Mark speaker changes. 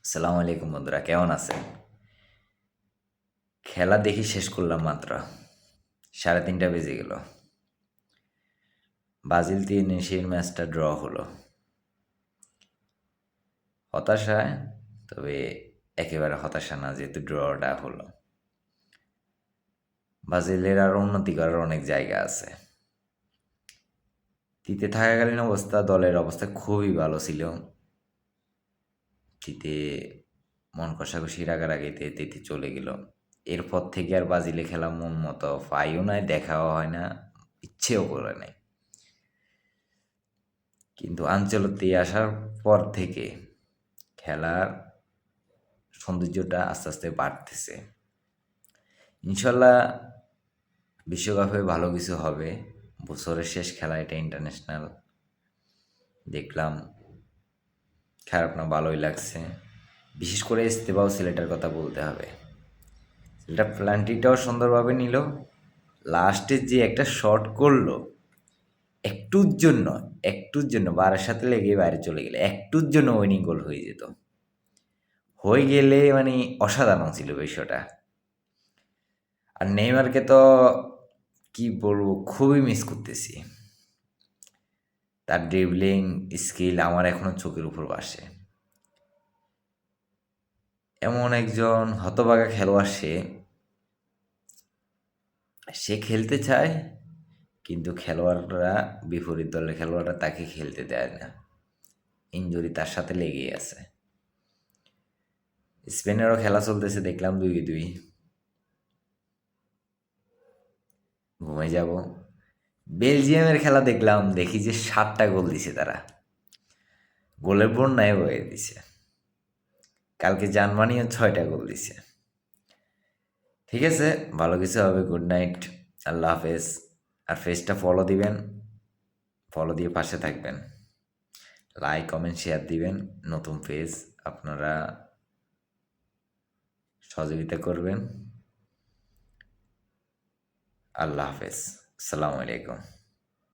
Speaker 1: আসসালামু আলাইকুম বন্ধুরা, কেমন আছেন? খেলা দেখি শেষ করলাম মাত্র। 3:30 বেজে গেল। ব্রাজিল 3 ম্যাচটা ড্র হলো। হতাশায়, তবে একেবারে হতাশা না, যেহেতু ড্রটা হলো। ব্রাজিলের আরও উন্নতি করার অনেক জায়গা আছে। তিতে থাকাকালীন দলের অবস্থা খুবই ভালো ছিল। তিতে মন কষাকষি রাগারাগিতে তিতে চলে গেল। এরপর থেকে আর ব্রাজিলে খেলা মন মতো পাইও নাই, দেখাও হয় না, ইচ্ছেও করে নাই। কিন্তু আঞ্চলতে আসার পর থেকে খেলার সৌন্দর্যটা আস্তে আস্তে বাড়তেছে। ইনশাল্লাহ বিশ্বকাপে ভালো কিছু হবে। বছরের শেষ খেলা, এটা ইন্টারন্যাশনাল। দেখলাম, খারাপ না, ভালোই লাগছে। বিশেষ করে ইস্তেফাও ছেলেটার কথা বলতে হবে। ছেলেটা প্ল্যানটিটাও সুন্দরভাবে নিল। লাস্টে যে একটা শট করলো, একটুর জন্য বারের সাথে লেগে বাইরে চলে গেলে একটুর জন্য উইনিং গোল হয়ে যেত। হয়ে গেলে মানে অসাধারণ ছিল বিষয়টা। আর নেইমারকে তো কি বলবো, খুবই মিস করতেছি। তার ড্রিবলিং স্কিল আমার এখনো চোখের উপর ভাসে। এমন একজন হতভাগা খেলোয়াড় সে। সে খেলতে চায়, কিন্তু খেলোয়াড়রা, বিপরীত দলের খেলোয়াড়রা তাকে খেলতে দেয় না। ইনজুরি তার সাথে লেগেই আছে। স্পেনেরও খেলা চলতেছে, দেখলাম 2-2। ঘুমে যাব। বেলজিয়ামের খেলা দেখলাম, দেখি যে 7টা গোল দিছে তারা। গোলের বন্যায় বয়ে দিছে। কালকে জার্মানিও 6টা গোল দিছে। ঠিক আছে, ভালো কিছু হবে। গুড নাইট, আল্লাহ হাফেজ। আর পেজটা ফলো দিবেন, ফলো দিয়ে পাশে থাকবেন। লাইক কমেন্ট শেয়ার দিবেন। নতুন পেজ, আপনারা সহযোগিতা করবেন। আল্লাহ হাফেজ, আসসালামু আলাইকুম।